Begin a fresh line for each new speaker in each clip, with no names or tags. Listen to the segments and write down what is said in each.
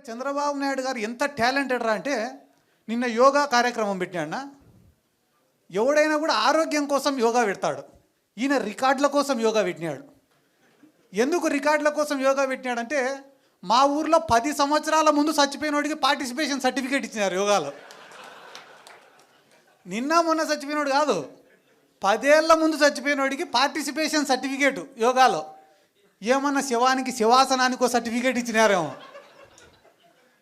చంద్రబాబు నాయుడు గారు ఎంత టాలెంటెడ్ రా అంటే నిన్న యోగా కార్యక్రమం పెట్టాడన్న. ఎవడైనా కూడా ఆరోగ్యం కోసం యోగా పెడతాడు, ఈయన రికార్డుల కోసం యోగా పెట్టినాడు. ఎందుకు రికార్డుల కోసం యోగా పెట్టినాడంటే మా ఊర్లో 10 సంవత్సరాల ముందు చచ్చిపోయినోడికి పార్టిసిపేషన్ సర్టిఫికేట్ ఇచ్చినారు యోగాలో. నిన్న మొన్న చచ్చిపోయినోడు కాదు, 10 ఏళ్ల ముందు చచ్చిపోయినోడికి పార్టిసిపేషన్ సర్టిఫికేటు యోగాలో. ఏమన్నా శివానికి శివాసనానికి ఒక సర్టిఫికేట్ ఇచ్చినారేమో.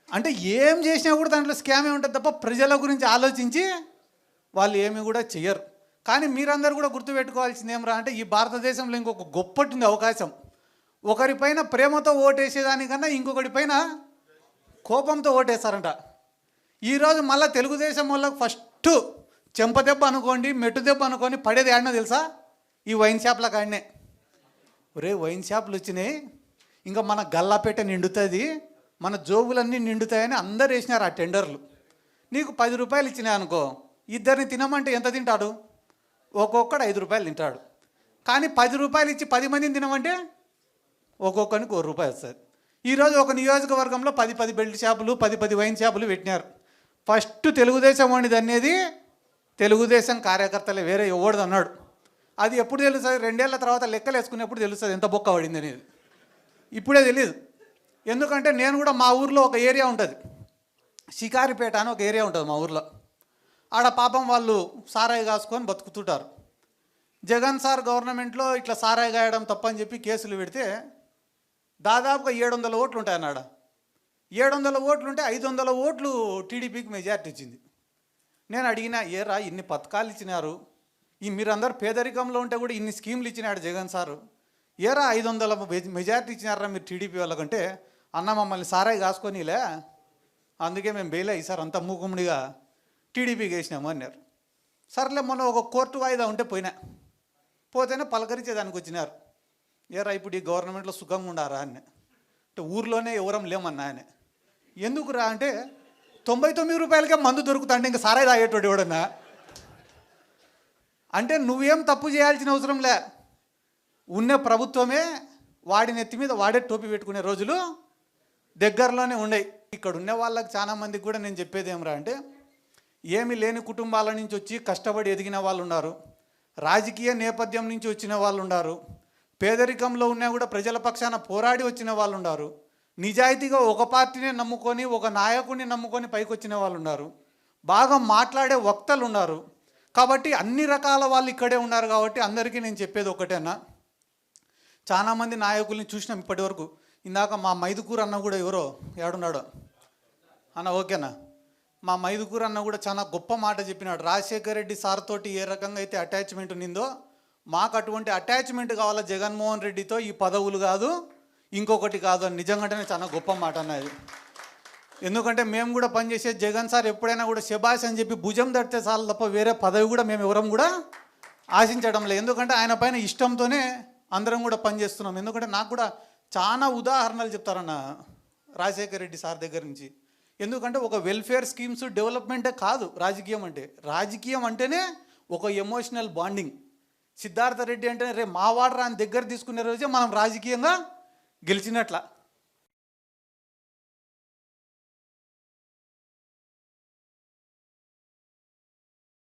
అంటే ఏం చేసినా కూడా దాంట్లో స్కామే ఉంటుంది తప్ప ప్రజల గురించి ఆలోచించి వాళ్ళు ఏమి కూడా చెయ్యరు. కానీ మీరందరూ కూడా గుర్తుపెట్టుకోవాల్సింది ఏమరా అంటే ఈ భారతదేశంలో ఇంకొక గొప్పటి అవకాశం. ఒకరిపైన ప్రేమతో ఓటేసేదానికన్నా ఇంకొకటి పైన కోపంతో ఓటేస్తారంట. ఈరోజు మళ్ళీ తెలుగుదేశం వాళ్ళకు ఫస్ట్ చెంపదెబ్బ అనుకోండి, మెట్టు దెబ్బ అనుకోండి, పడేది ఆడినా తెలుసా? ఈ వైన్ షాప్ల కాడనే. ఒరే వైన్ షాపులు వచ్చినాయి, ఇంకా మన గల్లాపేట నిండుతుంది, మన జోబులన్నీ నిండుతాయని అందరు వేసినారు ఆ టెండర్లు. నీకు 10 రూపాయలు ఇచ్చినాయి అనుకో, ఇద్దరిని తినమంటే ఎంత తింటాడు? ఒక్కొక్కడు 5 రూపాయలు తింటాడు. కానీ 10 రూపాయలు ఇచ్చి 10 మందిని తినమంటే ఒక్కొక్కరికి 1 రూపాయి వస్తుంది. ఈరోజు ఒక నియోజకవర్గంలో 10 బెల్ట్ షాపులు, 10 వైన్ షాపులు పెట్టినారు. ఫస్ట్ తెలుగుదేశం వాడిది అనేది తెలుగుదేశం కార్యకర్తలే, వేరే ఎవడిది అన్నాడు. అది ఎప్పుడు తెలుస్తుంది? 2 ఏళ్ల తర్వాత లెక్కలు వేసుకునేప్పుడు తెలుస్తుంది ఎంత బొక్క పడింది అనేది. ఇప్పుడే తెలియదు. ఎందుకంటే నేను కూడా మా ఊర్లో ఒక ఏరియా ఉంటుంది, షికారిపేట అని ఒక ఏరియా ఉంటుంది మా ఊర్లో. ఆడ పాపం వాళ్ళు సారాయి కాసుకొని బతుకుతుంటారు. జగన్ సార్ గవర్నమెంట్లో ఇట్లా సారాయి గాయడం తప్పని చెప్పి కేసులు పెడితే దాదాపుగా 700 ఓట్లు ఉంటాయి అన్నాడు. 700 ఓట్లు ఉంటే 500 ఓట్లు టీడీపీకి మెజార్టీ ఇచ్చింది. నేను అడిగినా, ఏరా ఇన్ని పథకాలు ఇచ్చినారు, ఈ మీరందరూ పేదరికంలో ఉంటే కూడా ఇన్ని స్కీమ్లు ఇచ్చినాడు జగన్ సారు, ఏరా 500 మెజార్టీ ఇచ్చినారా మీరు టీడీపీ వాళ్ళకంటే, అన్న మమ్మల్ని సారాయి కాసుకొనిలే, అందుకే మేము బెయిల్ ఈసారి అంతా మూకుముడిగా టీడీపీకి వేసినాము అన్నారు. సర్లే మొన్న ఒక కోర్టు వాయిదా ఉంటే పోతేనే పలకరించేదానికి వచ్చినారు. ఏరా ఇప్పుడు ఈ గవర్నమెంట్లో సుఖంగా ఉండారా అని. అంటే ఊర్లోనే ఎవరం లేమన్నా ఆయన. ఎందుకురా అంటే 99 రూపాయలకే మందు దొరుకుతాంటే ఇంకా సారాయి తాగేటోడు ఎవడన్నా. అంటే నువ్వేం తప్పు చేయాల్సిన అవసరం లే, ఉన్న ప్రభుత్వమే వాడి నెత్తి మీద వాడే టోపీ పెట్టుకునే రోజులు దగ్గరలోనే ఉన్నాయి. ఇక్కడ ఉన్న వాళ్ళకి చాలా మందికి కూడా నేను చెప్పేది ఏమరా అంటే, ఏమీ లేని కుటుంబాల నుంచి వచ్చి కష్టపడి ఎదిగిన వాళ్ళు ఉన్నారు, రాజకీయ నేపథ్యం నుంచి వచ్చిన వాళ్ళు ఉన్నారు, పేదరికంలో ఉన్నా కూడా ప్రజల పక్షాన పోరాడి వచ్చిన వాళ్ళు ఉన్నారు, నిజాయితీగా ఒక పార్టీనే నమ్ముకొని ఒక నాయకుడిని నమ్ముకొని పైకి వచ్చిన వాళ్ళు ఉన్నారు, బాగా మాట్లాడే వక్తలు ఉన్నారు. కాబట్టి అన్ని రకాల వాళ్ళు ఇక్కడే ఉన్నారు. కాబట్టి అందరికీ నేను చెప్పేది ఒకటేనా, చాలామంది నాయకుల్ని చూసినాం ఇప్పటి వరకు. ఇందాక మా మైదుకూరు అన్న కూడా ఎవరో ఏడున్నాడో అన్న, ఓకేనా, మా మైదుకూరు అన్న కూడా చాలా గొప్ప మాట చెప్పినాడు. రాజశేఖర రెడ్డి సార్ తోటి ఏ రకంగా అయితే అటాచ్మెంట్ ఉన్నిందో మాకు అటువంటి అటాచ్మెంట్ కావాలా జగన్మోహన్ రెడ్డితో, ఈ పదవులు కాదు ఇంకొకటి కాదు అని. నిజంగానే చాలా గొప్ప మాట అన్నది. ఎందుకంటే మేము కూడా పనిచేసే జగన్ సార్ ఎప్పుడైనా కూడా శబాష్ అని చెప్పి భుజం తడితే చాలు తప్ప వేరే పదవి కూడా మేము ఎవరం కూడా ఆశించడం లేదు. ఎందుకంటే ఆయన పైన ఇష్టంతోనే అందరం కూడా పనిచేస్తున్నాం. ఎందుకంటే నాకు కూడా చాలా ఉదాహరణలు చెప్తారన్న రాజశేఖర రెడ్డి సార్ దగ్గర నుంచి. ఎందుకంటే ఒక వెల్ఫేర్ స్కీమ్స్ డెవలప్మెంటే కాదు రాజకీయం అంటే. రాజకీయం అంటేనే ఒక ఎమోషనల్ బాండింగ్. సిద్ధార్థ రెడ్డి అంటే రే మావాడరా అని దగ్గర తీసుకునే రోజే మనం రాజకీయంగా గెలిచినట్ల.